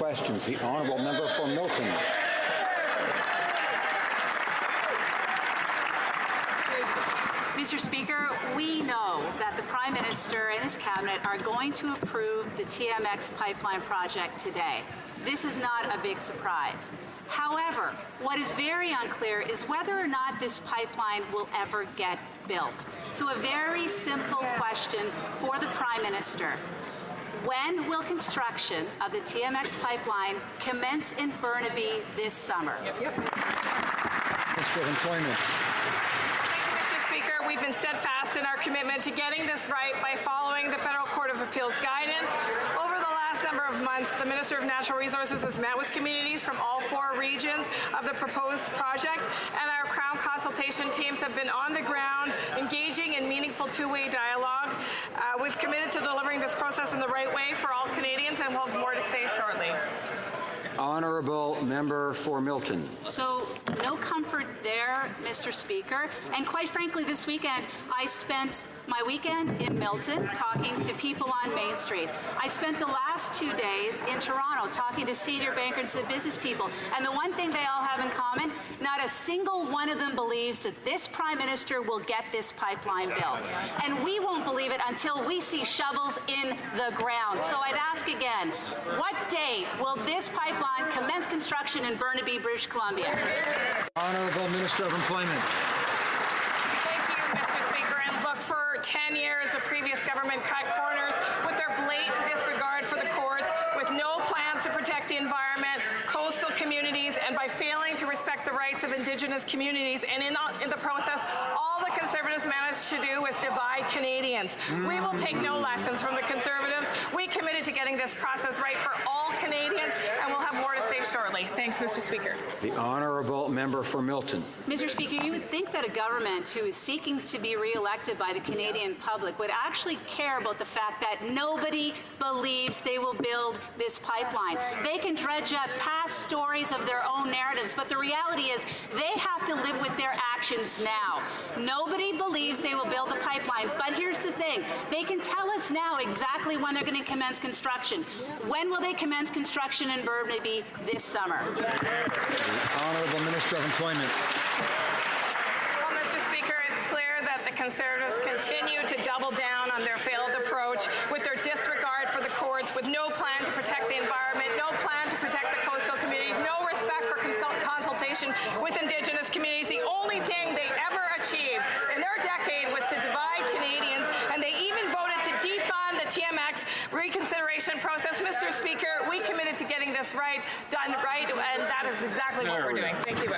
questions. The honourable member for Milton. Mr. Speaker, we know that the Prime Minister and his cabinet are going to approve the TMX pipeline project today. This is not a big surprise. However, what is very unclear is whether or not this pipeline will ever get built. So a very simple question for the Prime Minister. When will construction of the TMX pipeline commence in Burnaby this summer? Minister of Employment. We've been steadfast in our commitment to getting this right by following the Federal Court of Appeals guidance. Over the last number of months, the Minister of Natural Resources has met with communities from all 4 regions of the proposed project, and our Crown consultation teams have been on the ground, engaging in meaningful two-way dialogue. We've committed to delivering this process in the right way for all Canadians, and we'll have more to say shortly. Honourable member for Milton. So no comfort there, Mr. Speaker. And quite frankly, this weekend, I spent my weekend in Milton talking to people on Main Street. I spent the last 2 days in Toronto talking to senior bankers and business people. And the one thing they all have in common, not a single one of them believes that this Prime Minister will get this pipeline built. And we won't believe it until we see shovels in the ground. So I'd ask again, what date will this pipeline commence construction in Burnaby, British Columbia? Honourable Minister of Employment. Thank you, Mr. Speaker. And look, for 10 years, the previous government cut corners with their blatant disregard for the courts, with no plans to protect the environment, coastal communities, and by failing to respect the rights of Indigenous communities. And in the process, all the Conservatives managed to do was divide Canadians. We will take no lessons from the Conservatives. We committed to getting this process right for all Canadians, and we'll have more to say shortly. Thanks, Mr. Speaker. The honourable member for Milton. Mr. Speaker, you would think that a government who is seeking to be re-elected by the Canadian public would actually care about the fact that nobody believes they will build this pipeline. They can dredge up past stories of their own narratives, but the reality is they have to live with their actions now. Nobody believes they will build the pipeline, but here's the thing. They can tell us now exactly when they're going to commence construction. When will they commence construction in Burnaby this summer? The honourable Minister of Employment. Well, Mr. Speaker, it's clear that the Conservatives continue to double down on their failed approach with their disregard for the courts, with no plan to protect the environment, no plan to protect the coastal communities, no respect for consultation with Indigenous communities. The only thing they ever achieved in their decade was to divide Canadians, and they even voted to defund the TMX reconsideration process. Mr. Speaker, we committed to getting this right, done right, and that is exactly what we're doing. Thank you.